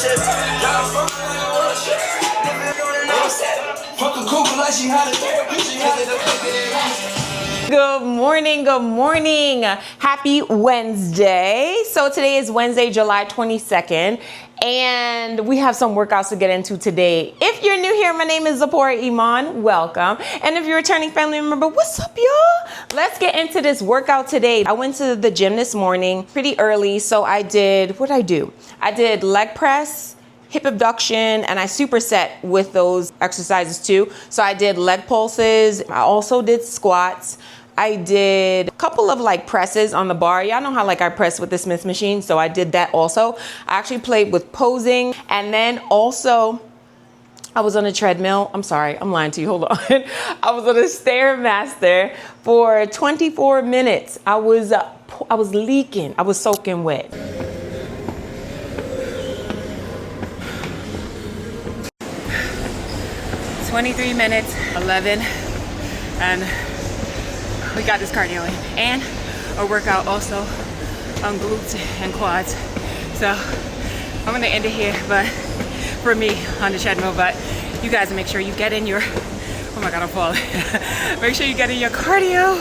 Good morning, good morning. Happy Wednesday. So today is Wednesday, July 22nd, and we have some workouts to get into today. If you're new here, my name is Zipporah Iman. Welcome. And if you're a returning family member, what's up, y'all? Let's get into this workout today. I went to the gym this morning pretty early, so I did, what'd I do? I did leg press, hip abduction, and I superset with those exercises too. So I did leg pulses. I also did squats. I did a couple of like presses on the bar. Y'all know how like I press with the Smith machine, so I did that also. I actually played with posing, and then also I was on a treadmill. I'm sorry, I'm lying to you, hold on. I was on a Stairmaster for 24 minutes. I was leaking, I was soaking wet. "23 minutes, 11, and we got this cardio in, and a workout also on glutes and quads. So I'm gonna end it here, but for me on the treadmill, but you guys make sure you get in your, oh my God, I'm falling. Make sure you get in your cardio,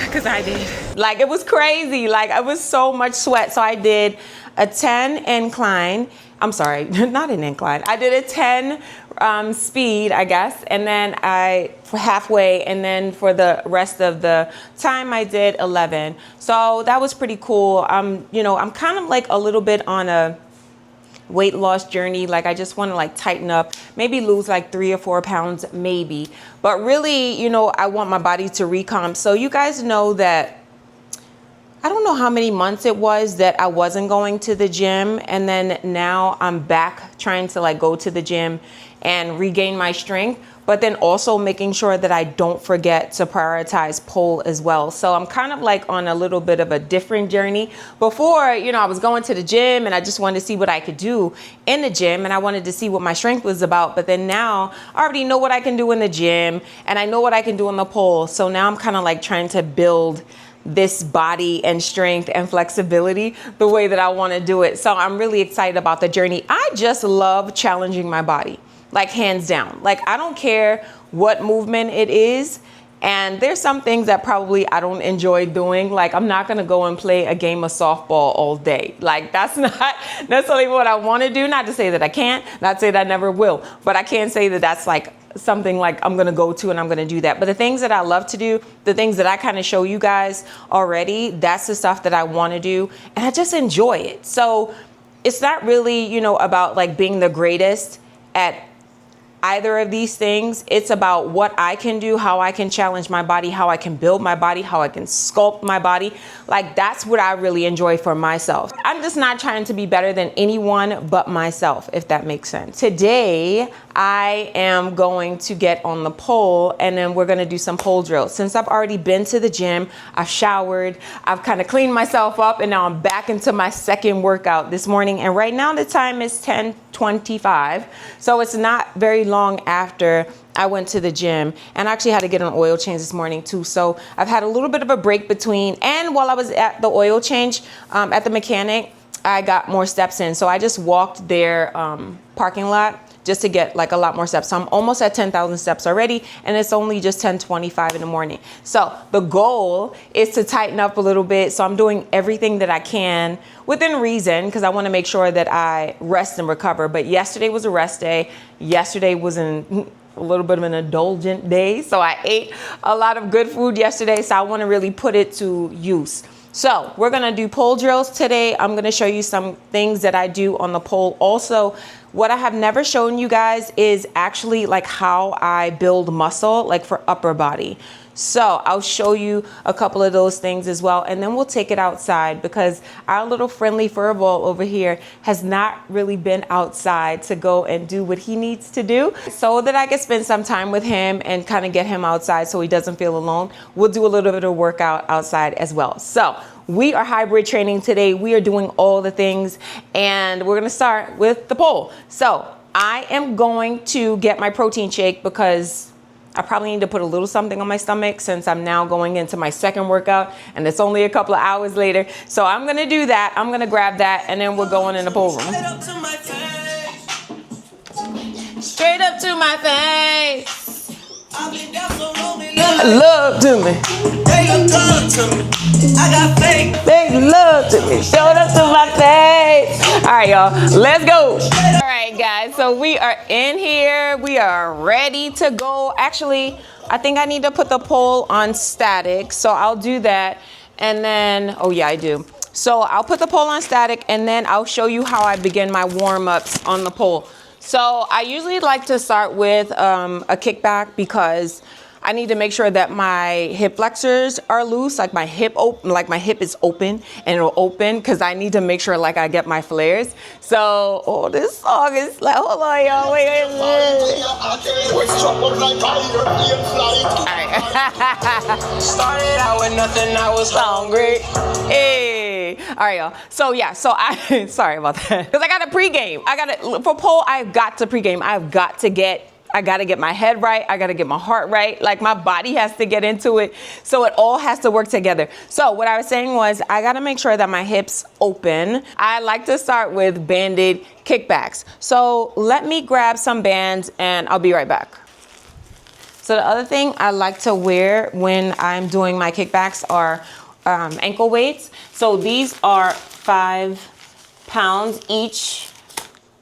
because I did. Like, it was crazy. Like, it was so much sweat. So I did a 10 incline. I'm sorry, not an incline. I did a 10 speed, I guess, and then for halfway, and then for the rest of the time I did 11. So that was pretty cool. You know, I'm kind of like a little bit on a weight loss journey. Like, I just want to like tighten up, maybe lose like 3 or 4 pounds, maybe. But really, you know, I want my body to recomp. So you guys know that I don't know how many months it was that I wasn't going to the gym, and then now I'm back trying to like go to the gym and regain my strength, but then also making sure that I don't forget to prioritize pole as well. So I'm kind of like on a little bit of a different journey. Before, you know, I was going to the gym and I just wanted to see what I could do in the gym, and I wanted to see what my strength was about. But then now I already know what I can do in the gym, and I know what I can do on the pole. So now I'm kind of like trying to build this body and strength and flexibility the way that I want to do it. So I'm really excited about the journey. I just love challenging my body, like hands down. Like, I don't care what movement it is. And there's some things that probably I don't enjoy doing. Like, I'm not going to go and play a game of softball all day. Like, that's not necessarily what I want to do. Not to say that I can't, not to say that I never will, but I can't say that that's like something like I'm going to go to and I'm going to do that. But the things that I love to do, the things that I kind of show you guys already, that's the stuff that I want to do. And I just enjoy it. So it's not really, you know, about like being the greatest at either of these things. It's about what I can do, how I can challenge my body, how I can build my body, how I can sculpt my body. Like, that's what I really enjoy for myself. I'm just not trying to be better than anyone but myself, if that makes sense. Today, I am going to get on the pole, and then we're going to do some pole drills. Since I've already been to the gym, I've showered, I've kind of cleaned myself up, and now I'm back into my second workout this morning. And right now the time is 10:25. So it's not very long after I went to the gym, and I actually had to get an oil change this morning too. So I've had a little bit of a break between, and while I was at the oil change at the mechanic, I got more steps in. So I just walked their parking lot just to get like a lot more steps. So I'm almost at 10,000 steps already, and it's only just 10:25 in the morning. So the goal is to tighten up a little bit. So I'm doing everything that I can within reason, because I want to make sure that I rest and recover. But yesterday was a rest day. Yesterday was a little bit of an indulgent day. So I ate a lot of good food yesterday. So I want to really put it to use. So we're going to do pole drills today. I'm going to show you some things that I do on the pole. Also, what I have never shown you guys is actually like how I build muscle, like for upper body. So I'll show you a couple of those things as well, and then we'll take it outside, because our little friendly furball over here has not really been outside to go and do what he needs to do, so that I can spend some time with him and kind of get him outside so he doesn't feel alone. We'll do a little bit of workout outside as well. So we are hybrid training today. We are doing all the things, and we're gonna start with the pole. So I am going to get my protein shake because I probably need to put a little something on my stomach since I'm now going into my second workout and it's only a couple of hours later. So I'm gonna do that. I'm gonna grab that and then we're going in the pole room. Straight up to my face. Love to me. I got fake love to me. Showed up to my face. All right, y'all. Let's go. All right, guys. So we are in here. We are ready to go. Actually, I think I need to put the pole on static. So I'll do that. And then, oh yeah, I do. So I'll put the pole on static and then I'll show you how I begin my warm-ups on the pole. So I usually like to start with a kickback because I need to make sure that my hip flexors are loose, like my hip is open and it'll open because I need to make sure like I get my flares. So, oh, this song is like, hold on, y'all, wait. All right. Started out with nothing, I was hungry. Hey. All right, y'all. So yeah, sorry about that. Because I got a pregame. For pole, I've got to pregame. I got to get my head right. I got to get my heart right. Like my body has to get into it. So it all has to work together. So what I was saying was I got to make sure that my hips open. I like to start with banded kickbacks. So let me grab some bands and I'll be right back. So the other thing I like to wear when I'm doing my kickbacks are ankle weights. So these are 5 pounds each.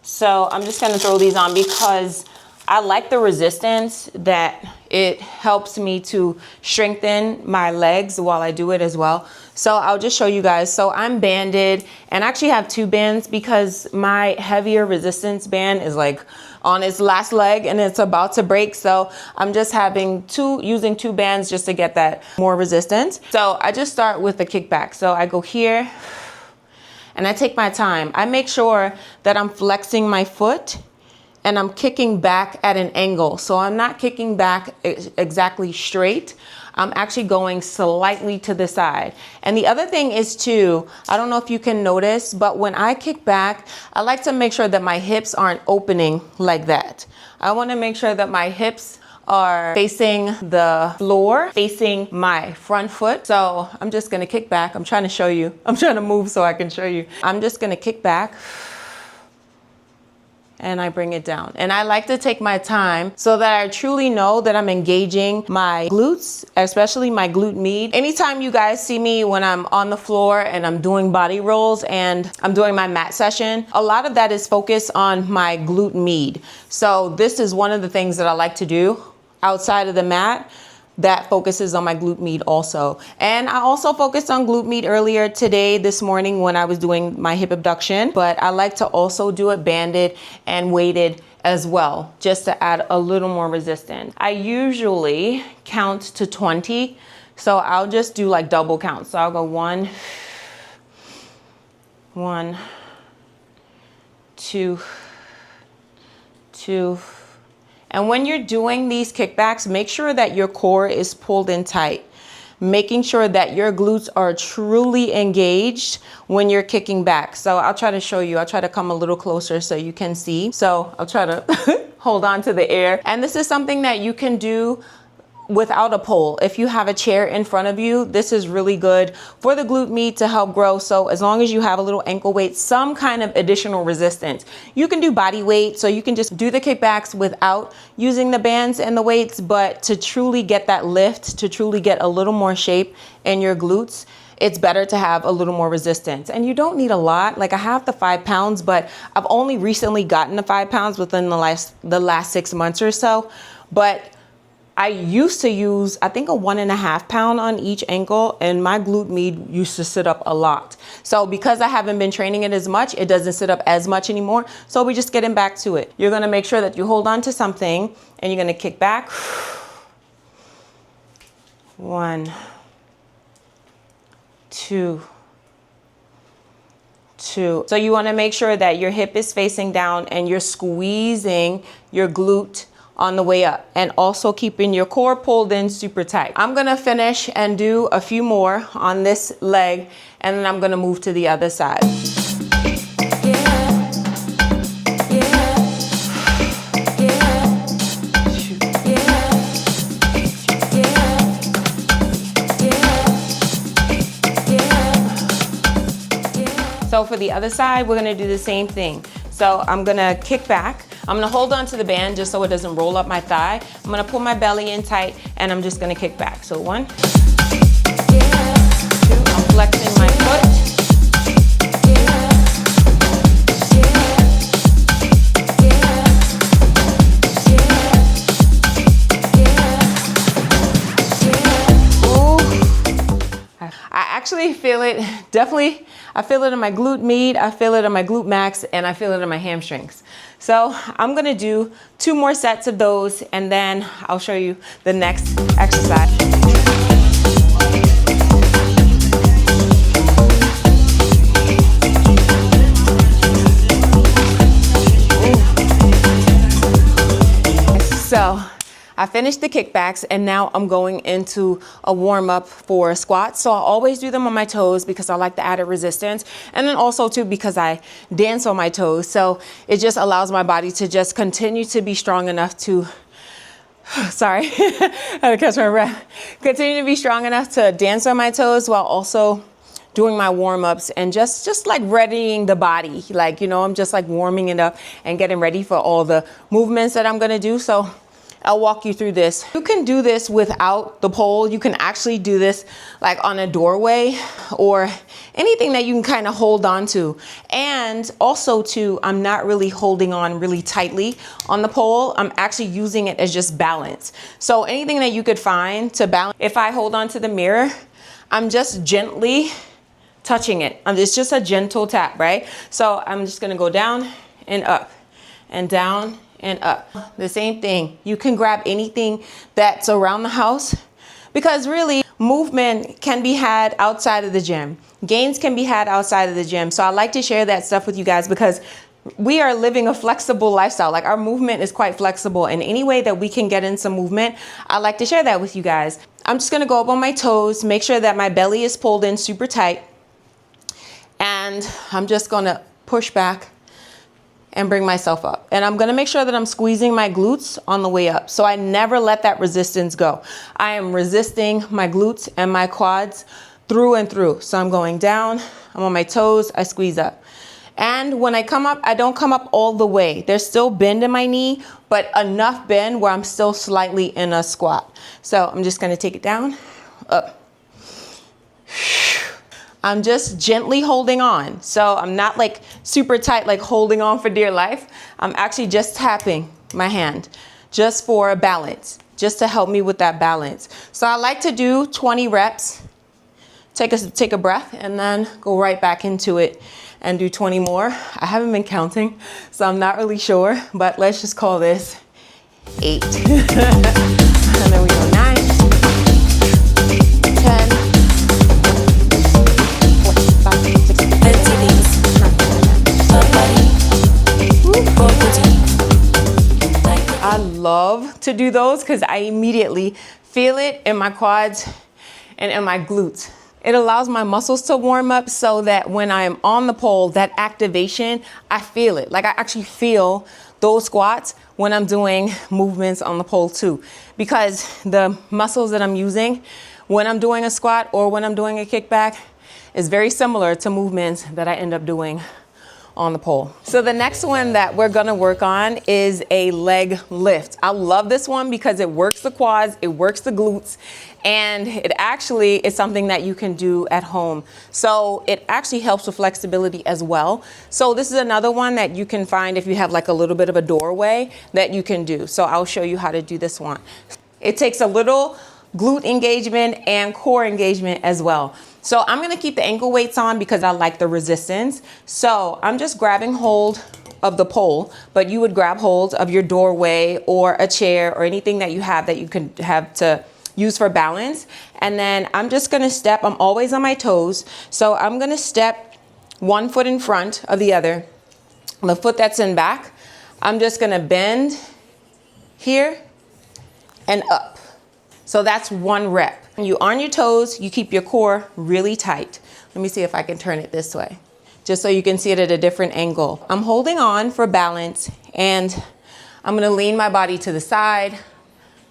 So I'm just going to throw these on because I like the resistance that it helps me to strengthen my legs while I do it as well. So I'll just show you guys. So I'm banded and I actually have 2 bands because my heavier resistance band is like on its last leg and it's about to break. So I'm just using 2 bands just to get that more resistance. So I just start with the kickback. So I go here and I take my time. I make sure that I'm flexing my foot and I'm kicking back at an angle. So I'm not kicking back exactly straight. I'm actually going slightly to the side. And the other thing is too, I don't know if you can notice, but when I kick back, I like to make sure that my hips aren't opening like that. I wanna make sure that my hips are facing the floor, facing my front foot. So I'm just gonna kick back. I'm trying to show you. I'm trying to move so I can show you. I'm just gonna kick back and I bring it down. And I like to take my time so that I truly know that I'm engaging my glutes, especially my glute med. Anytime you guys see me when I'm on the floor and I'm doing body rolls and I'm doing my mat session, a lot of that is focused on my glute med. So this is one of the things that I like to do outside of the mat that focuses on my glute med also. And I also focused on glute med earlier today, this morning when I was doing my hip abduction, but I like to also do it banded and weighted as well, just to add a little more resistance. I usually count to 20, so I'll just do like double counts. So I'll go 1, 2, 2. And when you're doing these kickbacks, make sure that your core is pulled in tight, making sure that your glutes are truly engaged when you're kicking back. So I'll try to show you. I'll try to come a little closer so you can see. So I'll try to hold on to the air. And this is something that you can do without a pole. If you have a chair in front of you, this is really good for the glute med to help grow. So as long as you have a little ankle weight, some kind of additional resistance, you can do body weight. So you can just do the kickbacks without using the bands and the weights, but to truly get that lift, to truly get a little more shape in your glutes, it's better to have a little more resistance. And you don't need a lot. Like I have the 5 pounds, but I've only recently gotten the 5 pounds within the last 6 months or so. But I used to use, I think, a 1.5 pound on each ankle, and my glute med used to sit up a lot. So because I haven't been training it as much, it doesn't sit up as much anymore. So we're just getting back to it. You're gonna make sure that you hold on to something and you're gonna kick back. 1, 2, 2. So you wanna make sure that your hip is facing down and you're squeezing your glute on the way up, and also keeping your core pulled in super tight. I'm gonna finish and do a few more on this leg, and then I'm gonna move to the other side. So for the other side, we're gonna do the same thing. So I'm gonna kick back. I'm gonna hold on to the band just so it doesn't roll up my thigh. I'm gonna pull my belly in tight and I'm just gonna kick back. So 1, 2, I'm flexing my foot. I actually feel it, definitely, I feel it in my glute med, I feel it in my glute max, and I feel it in my hamstrings. So I'm gonna do 2 more sets of those, and then I'll show you the next exercise. So I finished the kickbacks and now I'm going into a warm up for squats. So I always do them on my toes because I like the added resistance. And then also too, because I dance on my toes. So it just allows my body to just continue to be strong enough to, sorry, I had to catch my breath. Continue to be strong enough to dance on my toes while also doing my warm-ups and just like readying the body. Like, you know, I'm just like warming it up and getting ready for all the movements that I'm gonna do. So I'll walk you through this. You can do this without the pole. You can actually do this like on a doorway or anything that you can kind of hold on to. And also too, I'm not really holding on really tightly on the pole. I'm actually using it as just balance. So anything that you could find to balance. If I hold on to the mirror, I'm just gently touching it. It's just a gentle tap, right? So I'm just gonna go down and up and down and up. The same thing. You can grab anything that's around the house because really movement can be had outside of the gym. Gains can be had outside of the gym. So I like to share that stuff with you guys because we are living a flexible lifestyle. Like our movement is quite flexible, and any way that we can get in some movement, I like to share that with you guys. I'm just gonna go up on my toes, make sure that my belly is pulled in super tight, and I'm just gonna push back and bring myself up. And I'm gonna make sure that I'm squeezing my glutes on the way up. So I never let that resistance go. I am resisting my glutes and my quads through and through. So I'm going down, I'm on my toes, I squeeze up. And when I come up, I don't come up all the way. There's still bend in my knee, but enough bend where I'm still slightly in a squat. So I'm just gonna take it down, up. I'm just gently holding on. So I'm not like super tight, like holding on for dear life. I'm actually just tapping my hand just for a balance, just to help me with that balance. So I like to do 20 reps, take a breath, and then go right back into it and do 20 more. I haven't been counting, so I'm not really sure, but let's just call this 8. And then we go 9, 10, I love to do those because I immediately feel it in my quads and in my glutes. It allows my muscles to warm up so that when I am on the pole, that activation, I feel it. Like I actually feel those squats when I'm doing movements on the pole too, because the muscles that I'm using when I'm doing a squat or when I'm doing a kickback is very similar to movements that I end up doing on the pole. So the next one that we're gonna work on is a leg lift. I love this one because it works the quads, it works the glutes, and it actually is something that you can do at home. So it actually helps with flexibility as well. So this is another one that you can find if you have like a little bit of a doorway that you can do. So I'll show you how to do this one. It takes a little glute engagement and core engagement as well. So I'm gonna keep the ankle weights on because I like the resistance. So I'm just grabbing hold of the pole, but you would grab hold of your doorway or a chair or anything that you can have to use for balance. And then I'm just gonna step, I'm always on my toes. So I'm gonna step one foot in front of the other. The foot that's in back, I'm just gonna bend here and up. So that's 1 rep. You on your toes, you keep your core really tight. Let me see if I can turn it this way, just so you can see it at a different angle. I'm holding on for balance and I'm gonna lean my body to the side.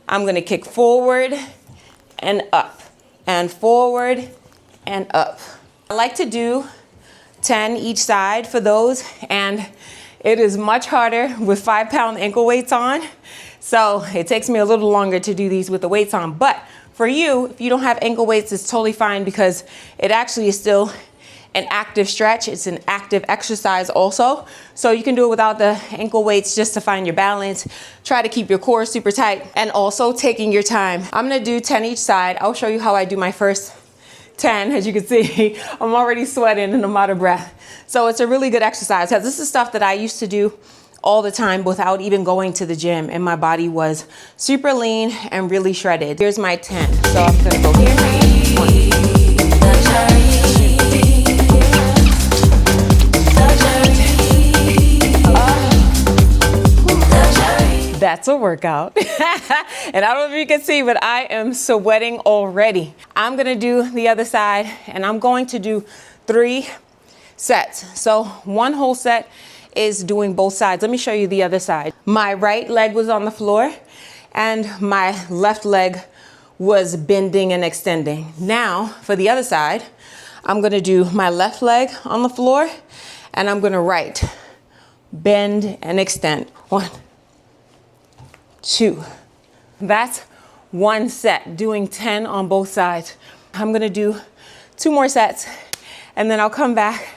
I'm gonna kick forward and up and forward and up. I like to do 10 each side for those. And it is much harder with 5-pound ankle weights on. So it takes me a little longer to do these with the weights on. But for you, if you don't have ankle weights, it's totally fine because it actually is still an active stretch. It's an active exercise also. So you can do it without the ankle weights just to find your balance. Try to keep your core super tight and also taking your time. I'm gonna do 10 each side. I'll show you how I do my first 10. As you can see, I'm already sweating and I'm out of breath. So it's a really good exercise because this is stuff that I used to do all the time without even going to the gym, and my body was super lean and really shredded. Here's my 10. So I'm gonna go here. 1. That's a workout. And I don't know if you can see, but I am sweating already. I'm gonna do the other side and I'm going to do 3 sets. So 1 whole set is doing both sides. Let me show you the other side. My right leg was on the floor and my left leg was bending and extending. Now for the other side, I'm gonna do my left leg on the floor and I'm gonna right bend and extend. 1, 2. That's 1 set, doing 10 on both sides. I'm gonna do 2 more sets and then I'll come back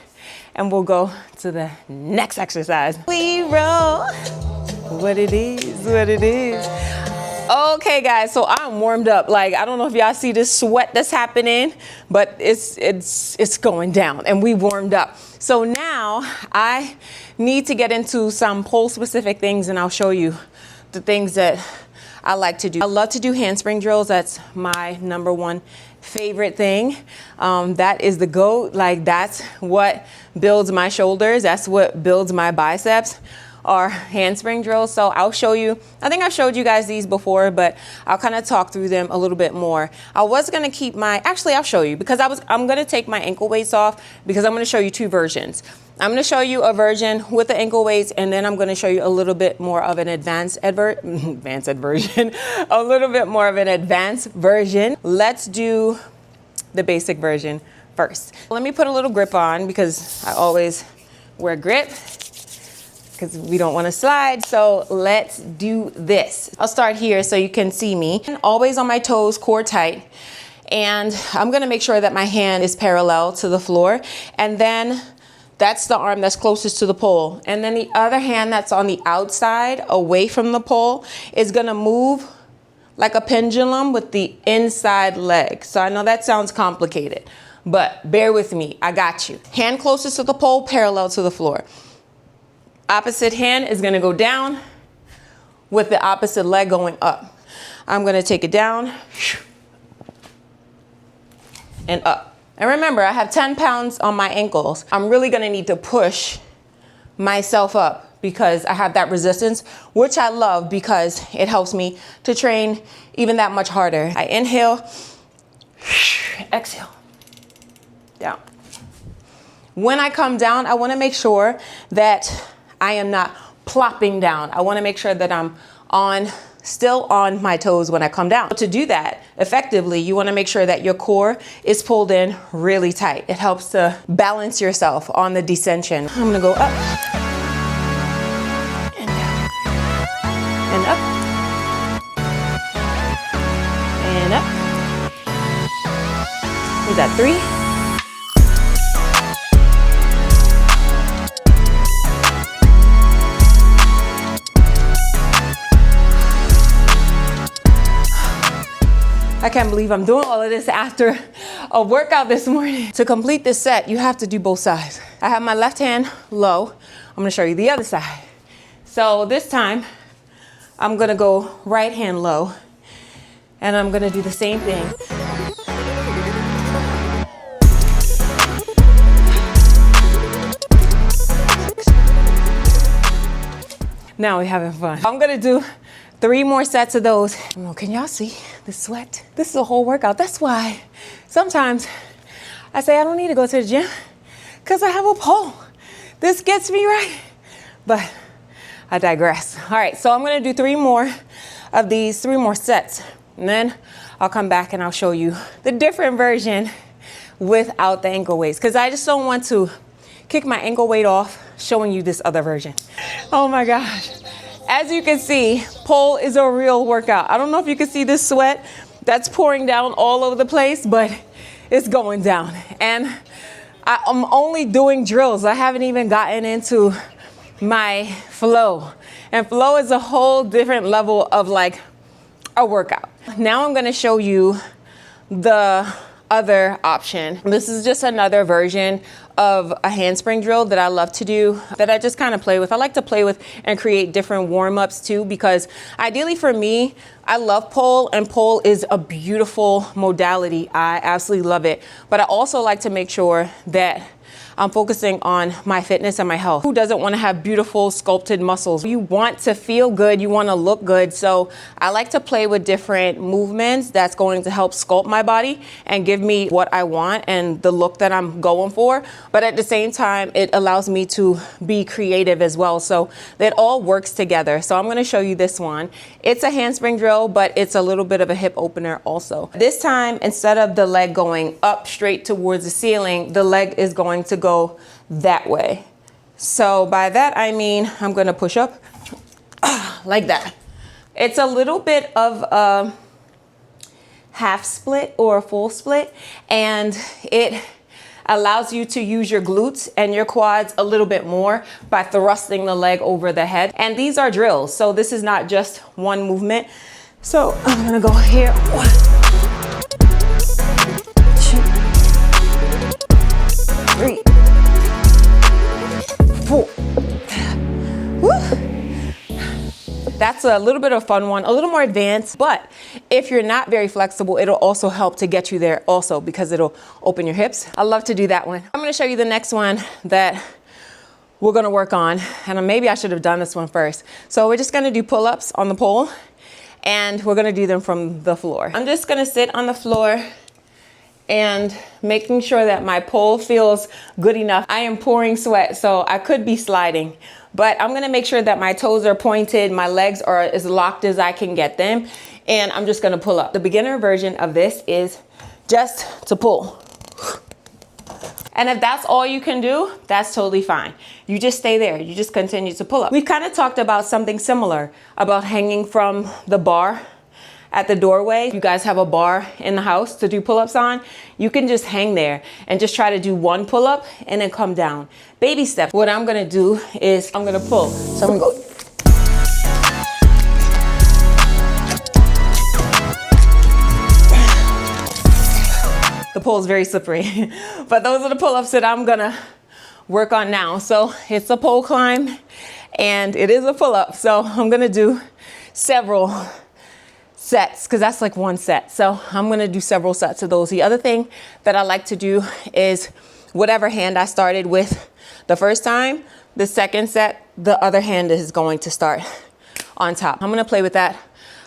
and we'll go to the next exercise. We roll. What it is, what it is. Okay guys, so I'm warmed up. Like, I don't know if y'all see this sweat that's happening, but it's going down and we warmed up. So now I need to get into some pole specific things and I'll show you the things that I like to do. I love to do handspring drills. That's my #1 favorite thing. That is the GOAT. Like, that's what builds my shoulders. That's what builds my biceps, are handspring drills. So I'll show you, I think I've showed you guys these before, but I'll kind of talk through them a little bit more. I was gonna keep actually I'll show you because I'm gonna take my ankle weights off because I'm gonna show you 2 versions. I'm gonna show you a version with the ankle weights and then I'm gonna show you a little bit more of an advanced version, a little bit more of an advanced version. Let's do the basic version first. Let me put a little grip on because I always wear grip because we don't want to slide. So let's do this. I'll start here so you can see me. Always on my toes, core tight. And I'm gonna make sure that my hand is parallel to the floor. And then that's the arm that's closest to the pole. And then the other hand that's on the outside, away from the pole, is gonna move like a pendulum with the inside leg. So I know that sounds complicated, but bear with me, I got you. Hand closest to the pole, parallel to the floor. Opposite hand is gonna go down with the opposite leg going up. I'm gonna take it down and up. And remember, I have 10 pounds on my ankles. I'm really gonna need to push myself up because I have that resistance, which I love because it helps me to train even that much harder. I inhale, exhale, down. When I come down, I wanna make sure that I am not plopping down. I wanna make sure that I'm still on my toes when I come down. To do that effectively, you wanna make sure that your core is pulled in really tight. It helps to balance yourself on the descension. I'm gonna go up and down and up and up. Is that 3? I can't believe I'm doing all of this after a workout this morning. To complete this set, you have to do both sides. I have my left hand low. I'm gonna show you the other side. So this time, I'm gonna go right hand low, and I'm gonna do the same thing. Now we're having fun. I'm gonna do 3 more sets of those. Oh, can y'all see the sweat? This is a whole workout. That's why sometimes I say I don't need to go to the gym because I have a pole. This gets me right. But I digress. All right, so I'm gonna do 3 more of these, 3 more sets. And then I'll come back and I'll show you the different version without the ankle weights because I just don't want to kick my ankle weight off, showing you this other version. Oh my gosh. As you can see, pole is a real workout. I don't know if you can see this sweat that's pouring down all over the place, but it's going down. And I'm only doing drills. I haven't even gotten into my flow. And flow is a whole different level of like a workout. Now I'm gonna show you the other option. This is just another version of a handspring drill that I love to do, that I just kind of play with. I like to play with and create different warm-ups too, because ideally for me, I love pole, and pole is a beautiful modality. I absolutely love it. But I also like to make sure that I'm focusing on my fitness and my health. Who doesn't want to have beautiful sculpted muscles? You want to feel good, you want to look good. So I like to play with different movements that's going to help sculpt my body and give me what I want and the look that I'm going for. But at the same time, it allows me to be creative as well. So it all works together. So I'm going to show you this one. It's a handspring drill, but it's a little bit of a hip opener also. This time, instead of the leg going up straight towards the ceiling, the leg is going to go that way. So by that I mean I'm gonna push up like that. It's a little bit of a half split or a full split, and it allows you to use your glutes and your quads a little bit more by thrusting the leg over the head. And these are drills, so this is not just one movement. So I'm gonna go here. 1, 2, 3, 4. Woo. That's a little bit of a fun one, a little more advanced, but if you're not very flexible, it'll also help to get you there also, because it'll open your hips. I love to do that one. I'm gonna show you the next one that we're gonna work on, and maybe I should have done this one first. So we're just gonna do pull-ups on the pole, and we're gonna do them from the floor. I'm just gonna sit on the floor and making sure that my pole feels good enough. I am pouring sweat, so I could be sliding, but I'm gonna make sure that my toes are pointed, my legs are as locked as I can get them, and I'm just gonna pull up. The beginner version of this is just to pull. And if that's all you can do, that's totally fine. You just stay there, you just continue to pull up. We've kind of talked about something similar, about hanging from the bar at the doorway. If you guys have a bar in the house to do pull-ups on, you can just hang there and just try to do one pull-up and then come down. Baby steps. What I'm gonna do is I'm gonna pull. So I'm gonna go. The pole is very slippery, but those are the pull-ups that I'm gonna work on now. So it's a pole climb and it is a pull-up. So I'm gonna do several sets, because that's like one set. So I'm gonna do several sets of those. The other thing that I like to do is whatever hand I started with the first time, the second set, the other hand is going to start on top. I'm gonna play with that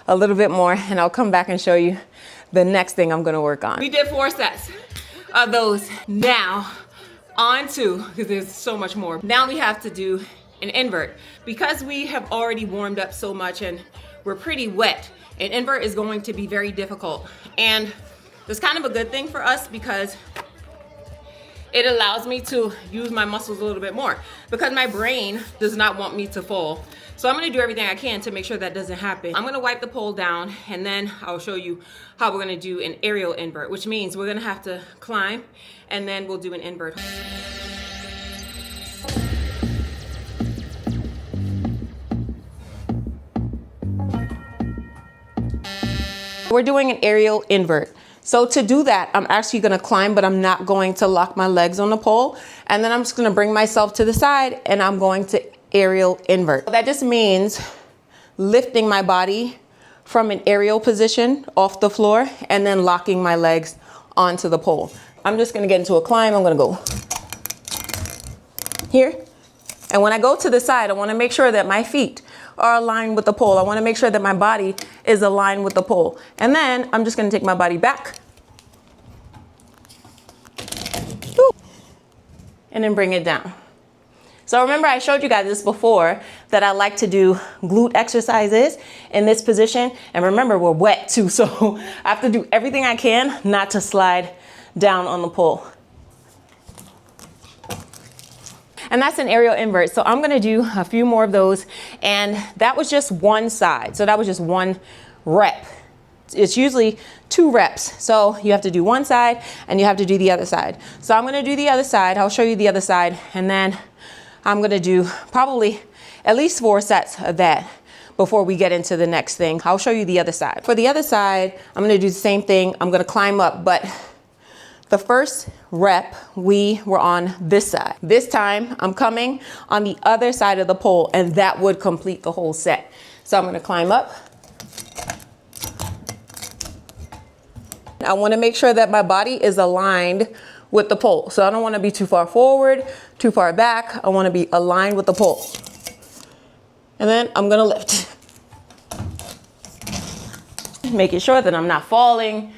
a little bit more, and I'll come back and show you the next thing I'm gonna work on. We did 4 sets of those. Now on to, because there's so much more. Now we have to do an invert. Because we have already warmed up so much and we're pretty wet, an invert is going to be very difficult. And it's kind of a good thing for us, because it allows me to use my muscles a little bit more, because my brain does not want me to fall. So I'm gonna do everything I can to make sure that doesn't happen. I'm gonna wipe the pole down, and then I'll show you how we're gonna do an aerial invert, which means we're gonna have to climb, and then we'll do an invert. We're doing an aerial invert. So to do that, I'm actually gonna climb, but I'm not going to lock my legs on the pole. And then I'm just gonna bring myself to the side, and I'm going to aerial invert. That just means lifting my body from an aerial position off the floor and then locking my legs onto the pole. I'm just gonna get into a climb. I'm gonna go here. And when I go to the side, I wanna make sure that my feet are aligned with the pole. I wanna make sure that my body is aligned with the pole. And then I'm just gonna take my body back. And then bring it down. So remember, I showed you guys this before, that I like to do glute exercises in this position. And remember, we're wet too, so I have to do everything I can not to slide down on the pole. and that's an aerial invert. So I'm gonna do a few more of those, and that was just one side. So that was just one rep. It's usually 2 reps. So you have to do one side and you have to do the other side. So I'm gonna do the other side. I'll show you the other side, and then I'm gonna do probably at least 4 sets of that before we get into the next thing. I'll show you the other side. For the other side, I'm gonna do the same thing. I'm gonna climb up, but the first rep, we were on this side. This time, I'm coming on the other side of the pole, and that would complete the whole set. So I'm gonna climb up. I wanna make sure that my body is aligned with the pole. So I don't wanna be too far forward, too far back. I wanna be aligned with the pole. And then I'm gonna lift. Making sure that I'm not falling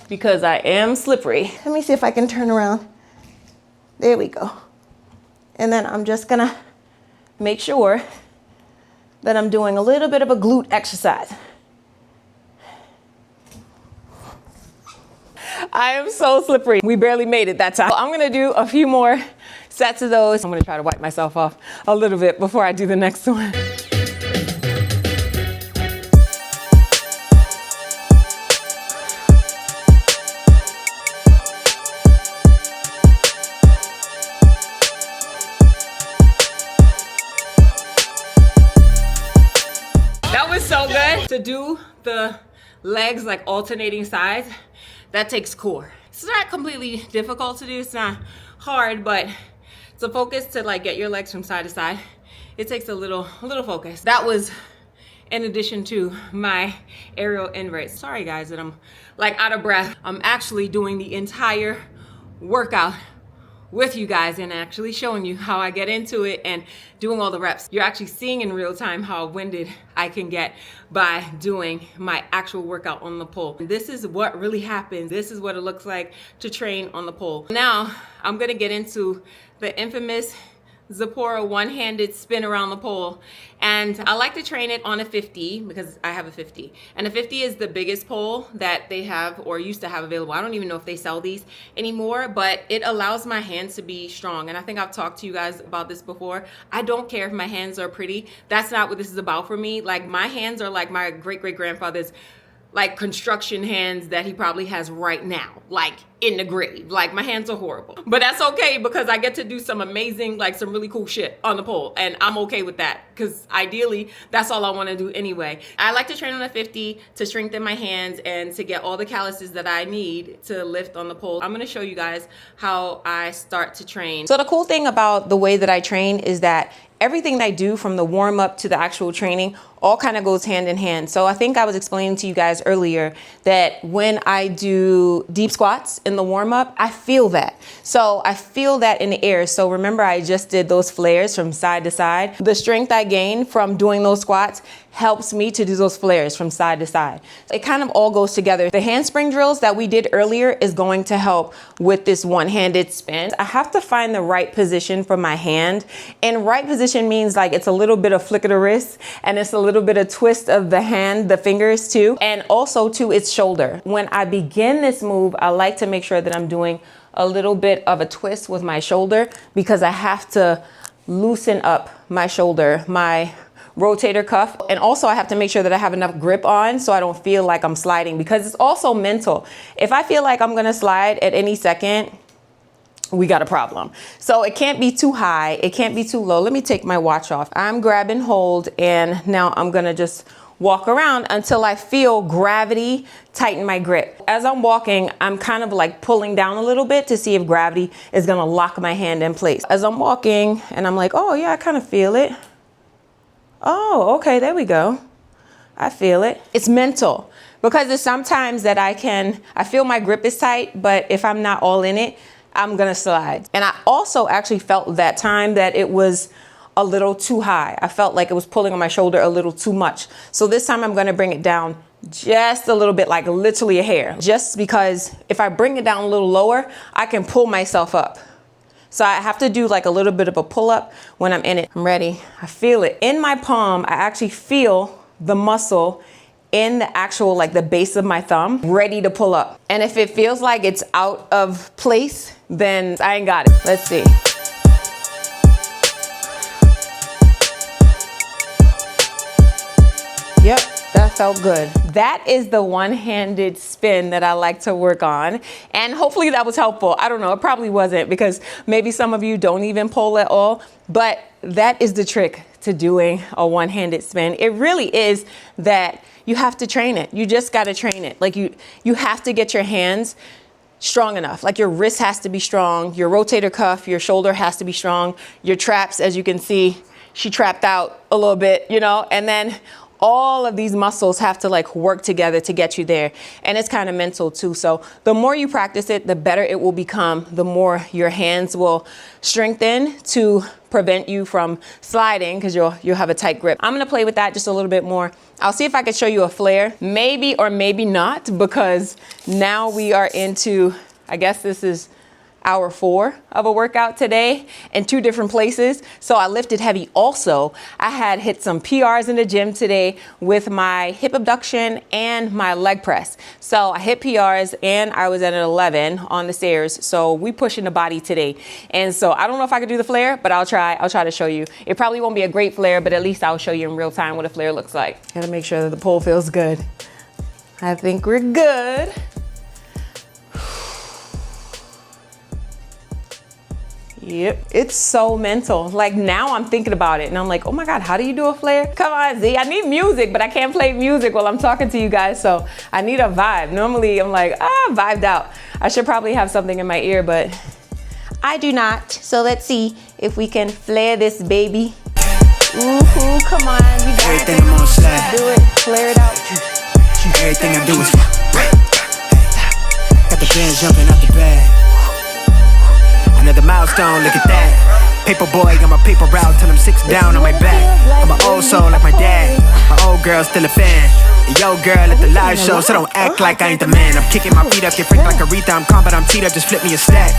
because I am slippery. Let me see if I can turn around. There we go. And then I'm just gonna make sure that I'm doing a little bit of a glute exercise. I am so slippery. We barely made it that time. I'm gonna do a few more sets of those. I'm gonna try to wipe myself off a little bit before I do the next one. That was so good. To do the legs like alternating sides, that takes core. It's not completely difficult to do. It's not hard, but it's a focus to like get your legs from side to side. It takes a little focus. That was in addition to my aerial inverts. Sorry guys that I'm like out of breath. I'm actually doing the entire workout with you guys and actually showing you how I get into it and doing all the reps. You're actually seeing in real time how winded I can get by doing my actual workout on the pole. This is what really happens. This is what it looks like to train on the pole. Now, I'm gonna get into the infamous Zipporah one-handed spin around the pole. And I like to train it on a 50 because I have a 50. And a 50 is the biggest pole that they have or used to have available. I don't even know if they sell these anymore, but it allows my hands to be strong. And I think I've talked to you guys about this before. I don't care if my hands are pretty. That's not what this is about for me. Like my hands are like my great-great-grandfather's like construction hands that he probably has right now, like in the grave. Like my hands are horrible, but that's okay because I get to do some amazing, like some really cool shit on the pole, and I'm okay with that because ideally that's all I want to do anyway. I like to train on a 50 to strengthen my hands and to get all the calluses that I need to lift on the pole. I'm going to show you guys how I start to train. So the cool thing about the way that I train is that everything that I do from the warm up to the actual training all kind of goes hand in hand. So I think I was explaining to you guys earlier that when I do deep squats in the warm up, I feel that. So I feel that in the air. So remember I just did those flares from side to side. The strength I gain from doing those squats helps me to do those flares from side to side. It kind of all goes together. The handspring drills that we did earlier is going to help with this one-handed spin. I have to find the right position for my hand. And right position means like it's a little bit of flick of the wrist and it's a little bit of twist of the hand, the fingers too, and also to its shoulder. When I begin this move, I like to make sure that I'm doing a little bit of a twist with my shoulder because I have to loosen up my shoulder, my rotator cuff. And also I have to make sure that I have enough grip on so I don't feel like I'm sliding, because it's also mental. If I feel like I'm gonna slide at any second, we got a problem. So it can't be too high, it can't be too low. Let me take my watch off. I'm grab and hold, and now I'm gonna just walk around until I feel gravity tighten my grip. As I'm walking, I'm kind of like pulling down a little bit to see if gravity is gonna lock my hand in place. As I'm walking and I'm like, oh yeah, I kind of feel it. Oh, okay, there we go. I feel it. It's mental, because there's sometimes that I feel my grip is tight, but if I'm not all in it, I'm gonna slide. And I also actually felt that time that it was a little too high. I felt like it was pulling on my shoulder a little too much. So this time I'm gonna bring it down just a little bit, like literally a hair, just because if I bring it down a little lower, I can pull myself up. So I have to do like a little bit of a pull up when I'm in it. I'm ready. I feel it. In my palm, I actually feel the muscle in the actual, like the base of my thumb, ready to pull up. And if it feels like it's out of place, then I ain't got it. Let's see. Yep, that felt good. That is the one-handed spin that I like to work on. And hopefully that was helpful. I don't know, it probably wasn't, because maybe some of you don't even pole at all, but that is the trick to doing a one-handed spin. It really is that you have to train it. You just got to train it. Like you have to get your hands strong enough. Like your wrist has to be strong, your rotator cuff, your shoulder has to be strong, your traps, as you can see, she trapped out a little bit, you know, and then all of these muscles have to like work together to get you there. And it's kind of mental too. So the more you practice it, the better it will become, the more your hands will strengthen to prevent you from sliding, because you'll have a tight grip. I'm gonna play with that just a little bit more. I'll see if I can show you a flare, maybe or maybe not, because now we are into, I guess this is hour 4 of a workout today in 2 different places. So I lifted heavy also. I had hit some PRs in the gym today with my hip abduction and my leg press. So I hit PRs and I was at an 11 on the stairs. So we pushing the body today. And so I don't know if I could do the flare, but I'll try to show you. It probably won't be a great flare, but at least I'll show you in real time what a flare looks like. Gotta make sure that the pole feels good. I think we're good. Yep, it's so mental. Like now I'm thinking about it and I'm like, oh my God, how do you do a flare? Come on, Z, I need music, but I can't play music while I'm talking to you guys. So I need a vibe. Normally I'm like, vibed out. I should probably have something in my ear, but I do not. So let's see if we can flare this baby. Ooh, come on, you got everything I'm on slide. Do it, flare it out. Everything I do is got the bands jumping out the bag. Another milestone, look at that. Paper boy, got my paper route till I'm 6 down on my back. I'm an old soul like my dad. My old girl still a fan. Yo girl at the live show, so don't act like I ain't the man. I'm kicking my feet up, get freaked like Aretha. I'm calm, but I'm teed up, just flip me a stack.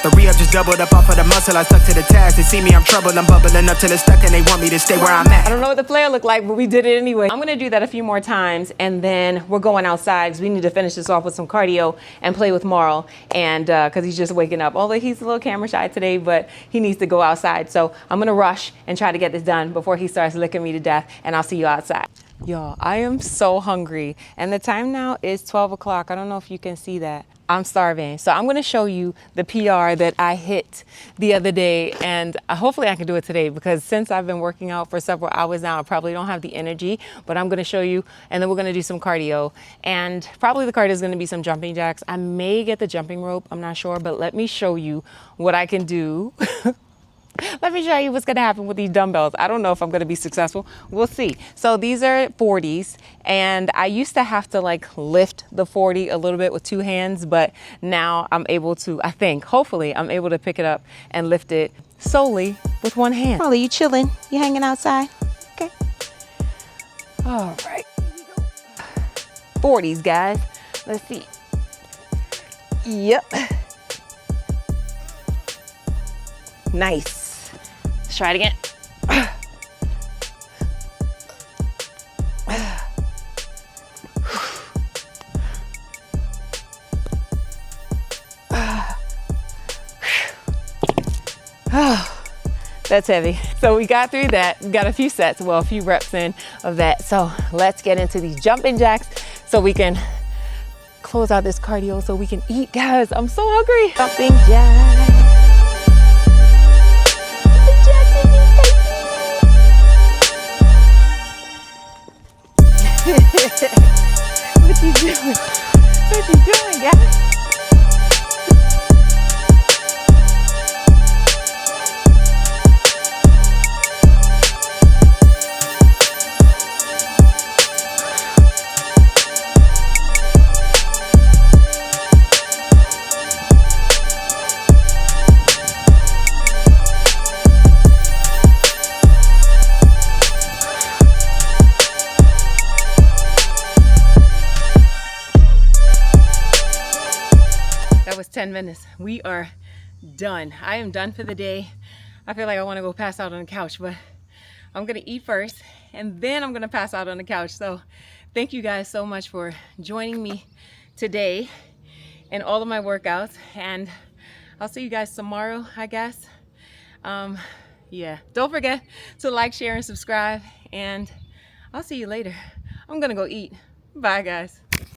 The re-up just doubled up off of the muscle, I stuck to the task. They see me, I'm troubled, I'm bubbling up till it's stuck, and they want me to stay where I'm at. I don't know what the flare looked like, but we did it anyway. I'm gonna do that a few more times, and then we're going outside, because we need to finish this off with some cardio and play with Marl, and because he's just waking up. Although he's a little camera shy today, but he needs to go outside. So I'm gonna rush and try to get this done before he starts licking me to death, and I'll see you outside. Y'all, I am so hungry, and the time now is 12 o'clock. I don't know if you can see that. I'm starving. So I'm going to show you the PR that I hit the other day, and hopefully I can do it today, because since I've been working out for several hours now, I probably don't have the energy, but I'm going to show you, and then we're going to do some cardio, and probably the cardio is going to be some jumping jacks. I may get the jumping rope, I'm not sure, but let me show you what I can do. Let me show you what's gonna happen with these dumbbells. I don't know if I'm gonna be successful. We'll see. So these are 40s, and I used to have to like lift the 40 a little bit with 2 hands, but now I'm able to, I think, hopefully I'm able to pick it up and lift it solely with 1 hand. Molly, you chilling? You hanging outside? Okay. All right. 40s, guys. Let's see. Yep. Nice. Let's try it again. That's heavy. So we got through that. We got a few sets, well, a few reps in of that. So let's get into these jumping jacks so we can close out this cardio so we can eat. Guys, I'm so hungry. Jumping jacks. What you doing? What you doing, guys? That was 10 minutes. We are done. I am done for the day. I feel like I want to go pass out on the couch, but I'm going to eat first and then I'm going to pass out on the couch. So thank you guys so much for joining me today in all of my workouts, and I'll see you guys tomorrow, I guess. Yeah, don't forget to like, share, and subscribe, and I'll see you later. I'm gonna go eat. Bye, guys.